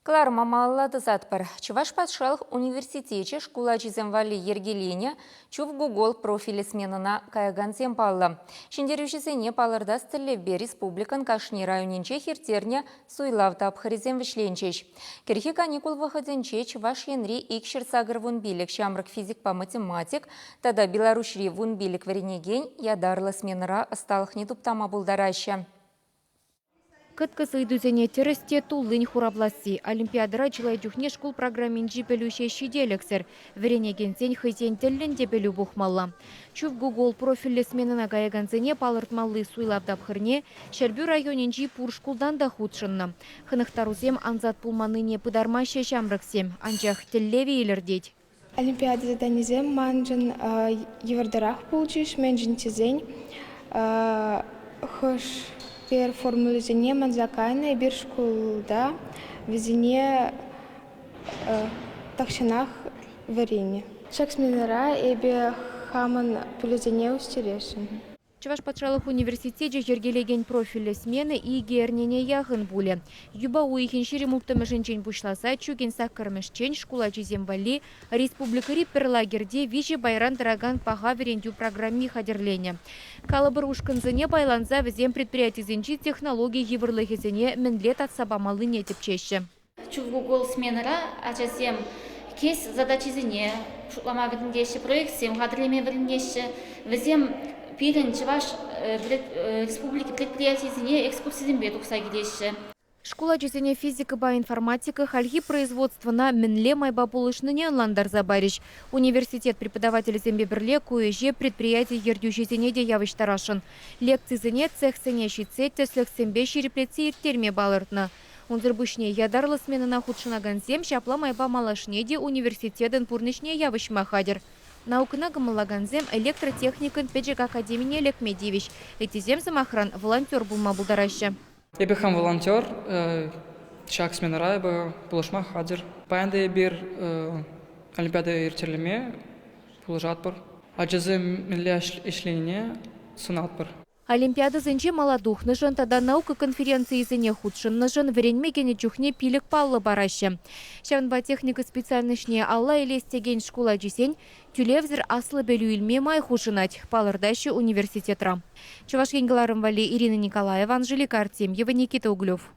Клар мамаллады затпыр. Чуваш патшалық университете школа жиземвали ергелене чув Google профилі сменына каяган земпаллы. Шендерушісене палырда стіллебе республикан Кашни районенче хертерне суйлавда абхаризем вишленчеш. Керхи каникул выходенче Чуваш енри икшер сагыр вунбилік шамрық физик по математик, тада беларушри вунбилік варенеген ядарлы сменыра асталық не туптама булдараща. Кыткысы идузене тересте туллынь хурабласи. Олимпиадара жылай дюхне школ программин жипелюше шиделексер. Веренегенсен хызен теллен депелю бухмалла. Чув Google профилі сменына гаягансене палыртмаллы суйлавдапхырне Шербю районенжи пур шкулдан да худшынна. Хынықтарузем анзат пулманыне пыдармаще шамрыксем. Анчах теллеви илердеть. Олимпиада заданизем манжын евардарах получиш, менжин тизень. Хош пер формулизене манзакайна бир школда везене тахшинах варене. Шаксминара эбе хаман пулизене устерешин. Чуваш патшалық университете жергелеген профилі смены и гернене яғын буле. Юба уйхин шири муктамышынчен бушласа чуген саккармышчен школа жезембали республикари перлагерде вижи байран дыраган паға верендю программи хадерлене. Калабыр ушканзыне байланза візем предприятизенчи технологии еврлыхезене мінлет атсабамалы нетепчеші. Чув Google сменыра ачасем кес задачизене шутлама віріндеші проектсем хадерлеме віріндеші візем Пилен Чуваш республики предприятий экскурсизм бед укса гидеші. Школа жезене физика ба информатика хальги производствына мінле майба болышныне онландар забариш. Университет преподавателі зембебірле көеже предприятий ердю жезене де явыштарашын. Лекцизене цехсене шице теслік сембе шереплеці иртерме балыртны. Унзырбышне ядарлы сменына худшынаган зем шапла майба малашне де университетен пурнышне явышма хадер. Наукына гымылаганзем электротехникын педжик академине лекмедивич. Этизем замахран волонтер булма булдараще. Эбехам волонтер, шак сменара эбе булышма хадер. Паянда бир олимпиада иртерлеме булажатпыр. Аджазем милля ишлене сунатпыр. Олимпиада зенче маладухнышын, тада наука конференции зене худшыннышын веренмегене чухне пилік паллы бараще. Шавнба техника специальнышне алла елестеген школа жесен, тюлевзір аслы бөлі үлме май хушынать, палырдашы университетра. Чувашкенгеларым вали Ирина Николаева, Анжелика Артемьева, Никита Углев.